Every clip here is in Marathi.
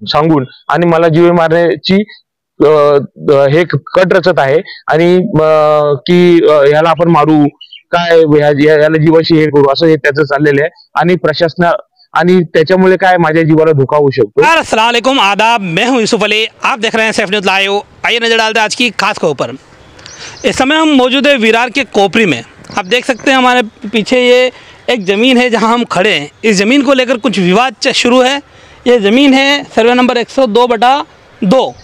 सांगून आणि मला जीवे मारण्याची हे कट रचत आहे आणि की ह्याला आपण मारू काय याला जीवाशी हे करू असं हे त्याचं चाललेलं आहे आणि प्रशासन आणि त्याच्यामुळे काय माझ्या जीवाला धोका होऊ शकतो। अस्सलाम वालेकुम, आदाब, मैं हूं यूसुफ अली, आप देख रहे हैं सैफ न्यूज़ लाइव। आइए नजर डालते हैं आज की खास खबर पर। इस समय हम मौजूद है विरार के कोपरी में। आप देख सकते हैं हमारे पीछे ये एक ज़मीन है जहां हम खड़े हैं। इस ज़मीन को लेकर कुछ विवाद शुरू है। ये ज़मीन है सर्वे नंबर 102/2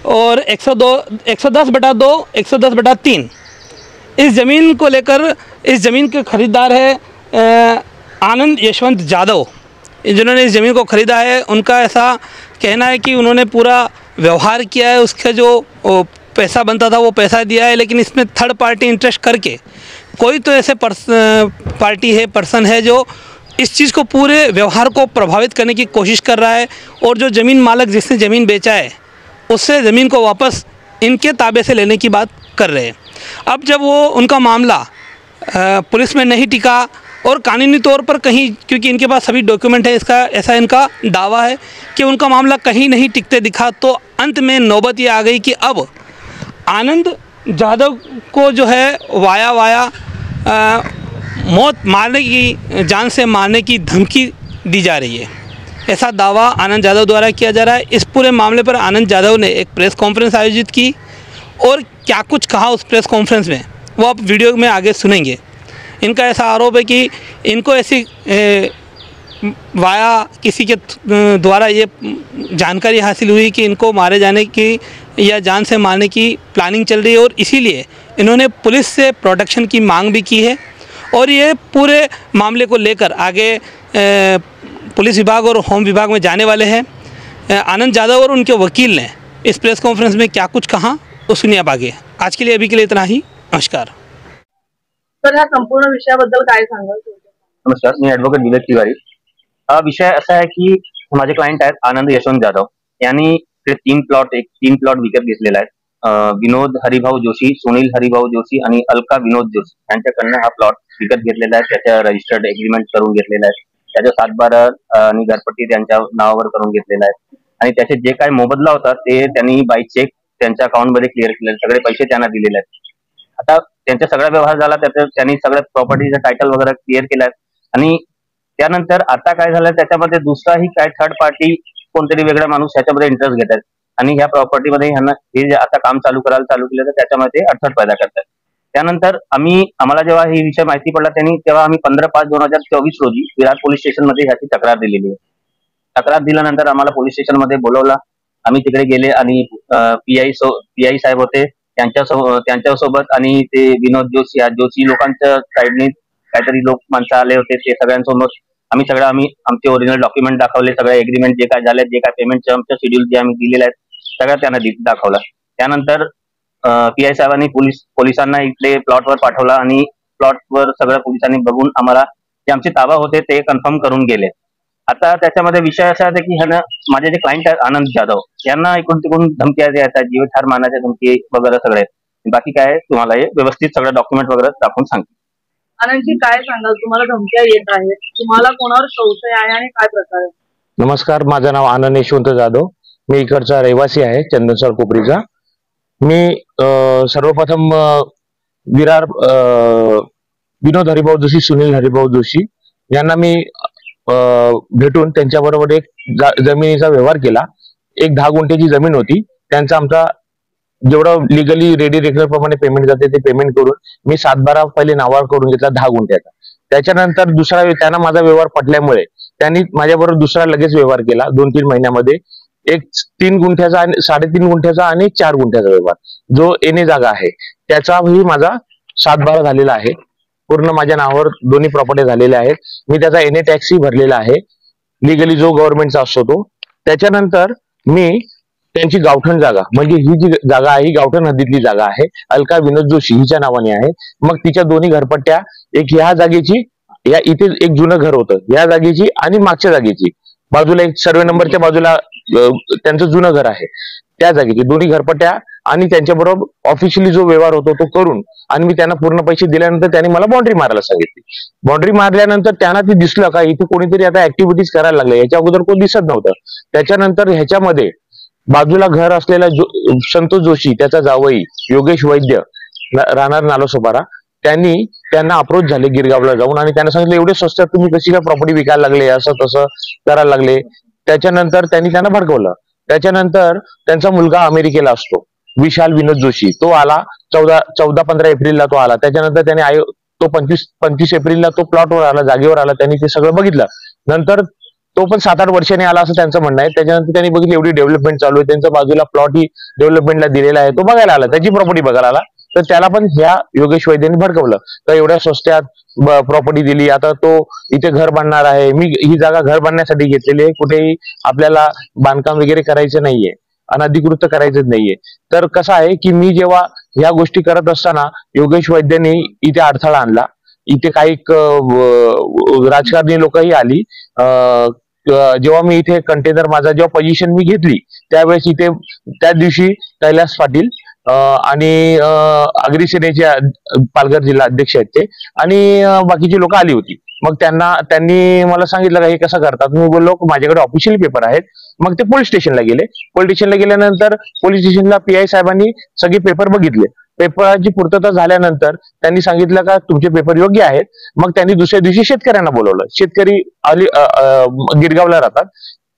और 110/2, 110/3। इस ज़मीन को लेकर इस ज़मीन के खरीदार है आनंद यशवंत जाधव, जिन्होंने इस ज़मीन को ख़रीदा है। उनका ऐसा कहना है कि उन्होंने पूरा व्यवहार किया है, उसका जो पैसा बनता था वो पैसा दिया है, लेकिन इसमें थर्ड पार्टी इंटरेस्ट करके कोई तो ऐसे पर्सन है जो इस चीज़ को पूरे व्यवहार को प्रभावित करने की कोशिश कर रहा है और जो ज़मीन मालक जिसने ज़मीन बेचा है उससे ज़मीन को वापस इनके ताबे से लेने की बात कर रहे हैं। अब जब वो उनका मामला पुलिस में नहीं टिका और कानूनी तौर पर कहीं, क्योंकि इनके पास सभी डॉक्यूमेंट है, इसका ऐसा इनका दावा है कि उनका मामला कहीं नहीं टिकते दिखा, तो अंत में नौबत ये आ गई कि अब आनंद जाधव को जो है वाया मौत मारने की, जान से मारने की धमकी दी जा रही है। ऐसा दावा आनंद जाधव द्वारा किया जा रहा है। इस पूरे मामले पर आनंद जाधव ने एक प्रेस कॉन्फ्रेंस आयोजित की और क्या कुछ कहा उस प्रेस कॉन्फ्रेंस में वो आप वीडियो में आगे सुनेंगे। इनका ऐसा आरोप है कि इनको ऐसी वाया किसी के द्वारा ये जानकारी हासिल हुई कि इनको मारे जाने की या जान से मारने की प्लानिंग चल रही है और इसीलिए इन्होंने पुलिस से प्रोटेक्शन की मांग भी की है और ये पूरे मामले को लेकर आगे पुलिस विभाग और होम विभाग में जाने वाले हैं। आनंद जाधव और उनके वकील ने इस प्रेस कॉन्फ्रेंस में क्या कुछ कहा वो सुनिए आप आगे। आज के लिए अभी के लिए इतना ही। नमस्कार सर, ह्या संपूर्ण विषयाबद्दल काय सांगाल? नमस्कार, मी ॲडव्होकेट विवेक तिवारी। हा विषय असा आहे की माझे क्लायंट आहेत आनंद यशवंत जाधव यांनी ते तीन प्लॉट विकत घेतलेला आहे। विनोद हरिभाऊ जोशी, सुनील हरिभाऊ जोशी आणि अलका विनोद जोशी यांच्याकडनं हा प्लॉट विकत घेतलेला आहे। त्याच्या रजिस्टर्ड एग्रीमेंट करून घेतलेला आहे, त्याच्या 7/12 आणि घरपट्टी त्यांच्या नावावर करून घेतलेला आहे आणि त्याचे जे काय मोबदला होता ते त्यांनी बाय चेक त्यांच्या अकाउंटमध्ये क्लिअर केले, सगळे पैसे त्यांना दिलेले आहेत। आता त्यांचा सगळा व्यवहार झाला, त्यांनी सगळ्या प्रॉपर्टीचं टायटल वगैरे क्लिअर केलाय आणि त्यानंतर आता काय झालं, त्याच्यामध्ये दुसराही काय थर्ड पार्टी कोणतरी वेगळा माणूस ह्याच्यामध्ये इंटरेस्ट घेतात आणि ह्या प्रॉपर्टीमध्ये ह्यांना हे जे आता काम चालू केलं तर त्याच्यामध्ये अडथळ पैदा करतात। त्यानंतर आम्हाला जेव्हा ही विषय माहिती पडला तेव्हा आम्ही 15/5/2024 रोजी विरार पोलीस स्टेशनमध्ये ह्याची तक्रार दिलेली आहे। तक्रार दिल्यानंतर आम्हाला पोलीस स्टेशनमध्ये बोलवला, आम्ही तिकडे गेले आणि पीआय साहेब होते त्यांच्यासोबत आणि ते विनोद जोशी लोकांच्या साईडने काहीतरी माणसं आले होते, ते सगळ्यांसोबत आम्ही आमचे ओरिजिनल डॉक्युमेंट दाखवले, सगळे एग्रीमेंट जे काय झाले, जे काय पेमेंटचे आमच्या शेड्यूल जे आम्ही दिलेले आहेत सगळं त्यांना दाखवलं। त्यानंतर पीआय साहेबांनी पोलिसांना इथले प्लॉटवर पाठवला आणि प्लॉटवर सगळ्या पोलिसांनी बघून आम्हाला जे आमचे ताबा होते ते कन्फर्म करून गेले। आता त्याच्यामध्ये विषय असा आहे की माझे जे क्लायंट आहेत आनंद जाधव यांना इकडून तिकडून धमक्या येतात, जीव ठार मारण्याच्या धमकी वगैरे सगळे। बाकी काय तुम्हाला हे व्यवस्थित सगळं डॉक्युमेंट वगैरे दाखवून सांगते। आनंदजी, काय सांगाल? तुम्हाला धमक्या येत आहेत, तुम्हाला कोणावर संशय आहे आणि काय प्रकार आहे? नमस्कार, माझं नाव आनंद यशवंत जाधव, मी इकडचा रहिवासी आहे चंदनसर कोपरीचा। मी सर्वप्रथम विरार विनोद हरिभाऊ जोशी, सुनील हरिभाऊ जोशी यांना मी भेटून त्यांच्याबरोबर एक जमिनीचा व्यवहार केला। एक 10 गुंठ्याची जमीन होती, त्यांचा आमचा जेवढं लिगली रेडी रेग्युलर प्रमाणे पेमेंट जाते ते पेमेंट करून मी 7/12 पहिले नावावर करून घेतला 10 गुंठ्याचा। त्याच्यानंतर त्यांना माझा व्यवहार पटल्यामुळे त्यांनी माझ्याबरोबर दुसरा लगेच व्यवहार केला 2-3 महिन्यामध्ये, एक 3 गुंठ्याचा, 3.5 गुंठ्याचा आणि 4 गुंठ्याचा व्यवहार, जो एने जागा आहे त्याचाही माझा 7/12 झालेला आहे। पूर्ण माझ्या नावावर दोन्ही प्रॉपर्टी झालेल्या आहेत। मी त्याचा एने टॅक्सही भरलेला आहे, लिगली जो गव्हर्नमेंटचा असतो तो। त्याच्यानंतर मी त्यांची गावठण जागा, म्हणजे ही जी जागा आहे ही गावठण हद्दीतली जागा आहे, अलका विनोद जोशी हिच्या नावाने आहे। मग तिच्या दोन्ही घरपट्ट्या, एक ह्या जागेची, या इथे एक जुनं घर होतं या जागेची आणि मागच्या जागेची, बाजूला एक सर्वे नंबरच्या बाजूला त्यांचं जुनं घर आहे त्या जागेची दोन्ही घरपट्ट्या आणि त्यांच्याबरोबर ऑफिशियली जो व्यवहार होतो तो करून आणि मी त्यांना पूर्ण पैसे दिल्यानंतर त्यांनी मला बाउंड्री मारायला सांगितली. बाउंड्री मारल्यानंतर त्यांना ते दिसलं का इथे कोणीतरी आता ऍक्टिव्हिटीज करायला लागले, याच्या अगोदर कोण दिसत नव्हतं. त्याच्यानंतर ह्याच्यामध्ये बाजूला घर असलेला संतोष जोशी, त्याचा जावई योगेश वैद्य राहणार नालोसोपारा, त्यांनी त्यांना अप्रोच झाले गिरगावला जाऊन आणि त्यांना सांगितलं एवढे स्वस्तात तुम्ही कशी काय प्रॉपर्टी विकायला लागले, असं तसं करायला लागले. त्याच्यानंतर त्यांनी त्यांना भडकवलं. त्याच्यानंतर त्यांचा मुलगा अमेरिकेला असतो विशाल विनोद जोशी, तो आला 14-15 एप्रिलला तो आला. त्याच्यानंतर त्याने तो 25 एप्रिलला तो प्लॉटवर आला, जागेवर आला. त्यांनी ते सगळं बघितलं. नंतर तो पण 7-8 वर्षांनी आला असं त्यांचं म्हणणं आहे. त्याच्यानंतर त्यांनी बघितलं एवढी डेव्हलपमेंट चालू आहे, त्यांच्या बाजूला प्लॉट ही डेव्हलपमेंटला दिलेला आहे, तो बघायला आला, त्याची प्रॉपर्टी बघायला आला. तर त्याला पण ह्या योगेश वैद्यांनी भडकवलं तर एवढ्या स्वस्त्यात प्रॉपर्टी दिली, आता तो इथे घर बांधणार आहे. मी ही जागा घर बांधण्यासाठी घेतलेली आहे, कुठेही आपल्याला बांधकाम वगैरे करायचं नाहीये, अनधिकृत करायचंच नाहीये. तर कसं आहे की मी जेव्हा ह्या गोष्टी करत असताना योगेश वैद्यांनी इथे अडथळा आणला. इथे काही राजकारणी लोकही आली. जेव्हा मी इथे कंटेनर माझा जेव्हा पोझिशन मी घेतली त्यावेळेस इथे त्या दिवशी कैलास पाटील आणि अग्रिसेनेचे पालघर जिल्हा अध्यक्ष आहेत ते आणि बाकीची लोक आली होती. मग त्यांनी मला सांगितलं का हे कसं करतात. मी बोललो माझ्याकडे ऑफिशियल पेपर आहेत. मग ते पोलीस स्टेशनला गेले. पोलीस स्टेशनला गेल्यानंतर पोलीस स्टेशनला PI साहेबांनी सगळे पेपर बघितले. पेपराची पूर्तता झाल्यानंतर त्यांनी सांगितलं का तुमचे पेपर योग्य आहेत. मग त्यांनी दुसऱ्या दिवशी शेतकऱ्यांना बोलवलं. शेतकरी गिरगावला राहतात,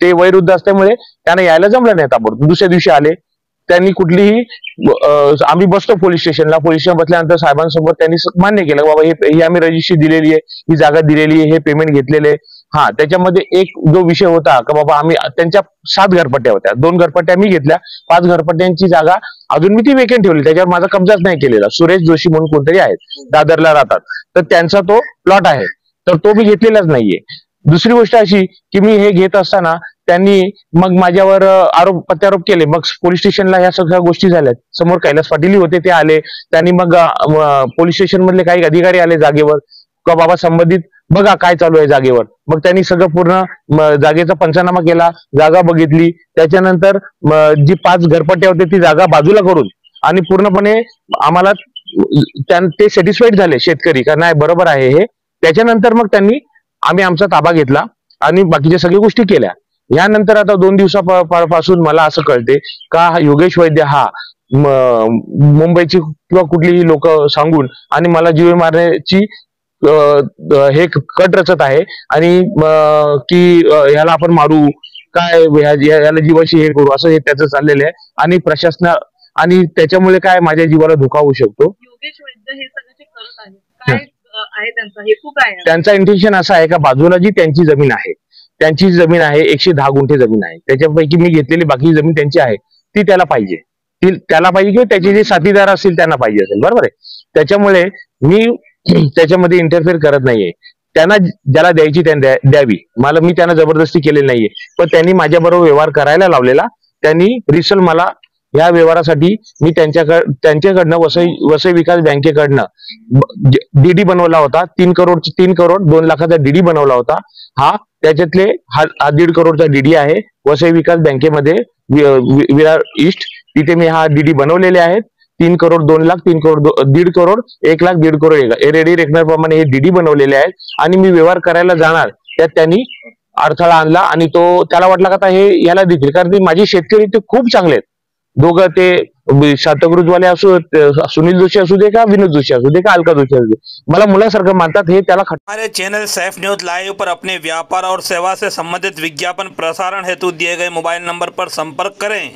ते वयोवृद्ध असल्यामुळे त्यांना यायला जमलं नाही ताबडतोब. दुसऱ्या दिवशी आले. त्यांनी कुठलीही आम्ही बसतो पोलीस स्टेशनला. पोलीस स्टेशन बसल्यानंतर साहेबांसोबत त्यांनी मान्य केलं बाबा ही आम्ही रजिस्ट्री दिलेली आहे, ही जागा दिलेली आहे, हे पेमेंट घेतलेले. हा, त्याच्यामध्ये एक जो विषय होता का बाबा आम्ही त्यांच्या 7 घरपट्ट्या होत्या, 2 घरपट्ट्या मी घेतल्या, 5 घरपट्ट्यांची जागा अजून मी ती वेकेंट ठेवली, त्याच्यावर माझा कब्जाच नाही केलेला. सुरेश जोशी म्हणून कोणतरी आहेत, दादरला राहतात, तर त्यांचा तो प्लॉट आहे, तर तो मी घेतलेलाच नाहीये. दुसरी गोष्ट अशी की मी हे घेत असताना त्यांनी मग माझ्यावर प्रत्यारोप केले. मग पोलीस स्टेशनला ह्या सगळ्या गोष्टी झाल्या. समोर कैलास पाटील होते, ते आले. त्यांनी मग पोलीस स्टेशन मधले काही अधिकारी आले जागेवर का बाबा संबंधित बघा काय चालू आहे जागेवर. मग त्यांनी सगळं पूर्ण जागेचा पंचनामा केला, जागा बघितली. त्याच्यानंतर जी 5 घरपट्ट्या होते ती जागा बाजूला करून आणि पूर्णपणे आम्हाला ते सॅटिस्फाईड झाले शेतकरी का नाही बरोबर आहे हे. त्याच्यानंतर मग आम्ही आमचा ताबा घेतला आणि बाकीच्या सगळ्या गोष्टी केल्या. यानंतर आता 2 दिवसापासून मला असं कळते का योगेश वैद्य हा मुंबईची किंवा कुठलीही लोक सांगून आणि मला जीवे मारण्याची हे कट रचत आहे आणि की ह्याला आपण मारू काय, याला जीवाशी हे करू, असं हे त्याचं चाललेलं आहे. आणि प्रशासन आणि त्याच्यामुळे काय माझ्या जीवाला धोका होऊ शकतो. योगेश वैद्य हे सगळं जे करत आहे काय आहे त्यांचा हेतू काय आहे? त्यांचा इंटेन्शन असा आहे का बाजूला जी त्यांची जमीन आहे, त्यांची जमीन आहे 110 गुंठे जमीन आहे, त्याच्यापैकी मी घेतलेली बाकी जमीन त्यांची आहे, ती त्याला पाहिजे, त्याला पाहिजे किंवा त्याचे जे साथीदार असतील त्यांना पाहिजे असेल, बरोबर आहे. त्याच्यामुळे मी त्याच्यामध्ये इंटरफेअर करत नाहीये. त्यांना ज्याला द्यायची त्यांना द्यावी, मी त्यांना जबरदस्ती केलेली नाहीये. पण त्यांनी माझ्याबरोबर व्यवहार करायला लावलेला. त्यांनी रिसल मला या व्यवहारासाठी मी त्यांच्याकडनं वसई विकास बँकेकडनं डीडी बनवला होता. 3 करोड 2 लाखाचा डीडी बनवला होता. त्याच्यातले हा 1.5 करोडचा डीडी आहे वसई विकास बँकेमध्ये विरार ईस्ट, तिथे मी हा डीडी बनवलेले आहेत. 3 करोड 2 लाख 3 करोड 1.5 करोड 1 लाख 1.5 करोड रेडी रेकनरप्रमाणे हे डीडी बनवलेले आहेत. आणि मी व्यवहार करायला जाणार त्यात त्यांनी अडथळा आणला आणि त्याला वाटला का आता हे याला देतील, कारण ते माझे शेतकरी ते खूप चांगले आहेत दोघं. ते शातगृजवाले असू, सुनील जोशी असू दे का विनोद जोशी असू दे का अलका जोशी असू दे, मला मुलासारखं मानतात. हे त्याला हमारे चैनल सैफ न्यूज लाइव पर अपने व्यापार और सेवा से संबंधित विज्ञापन प्रसारण हेतु दिए गए मोबाइल नंबर पर संपर्क करें.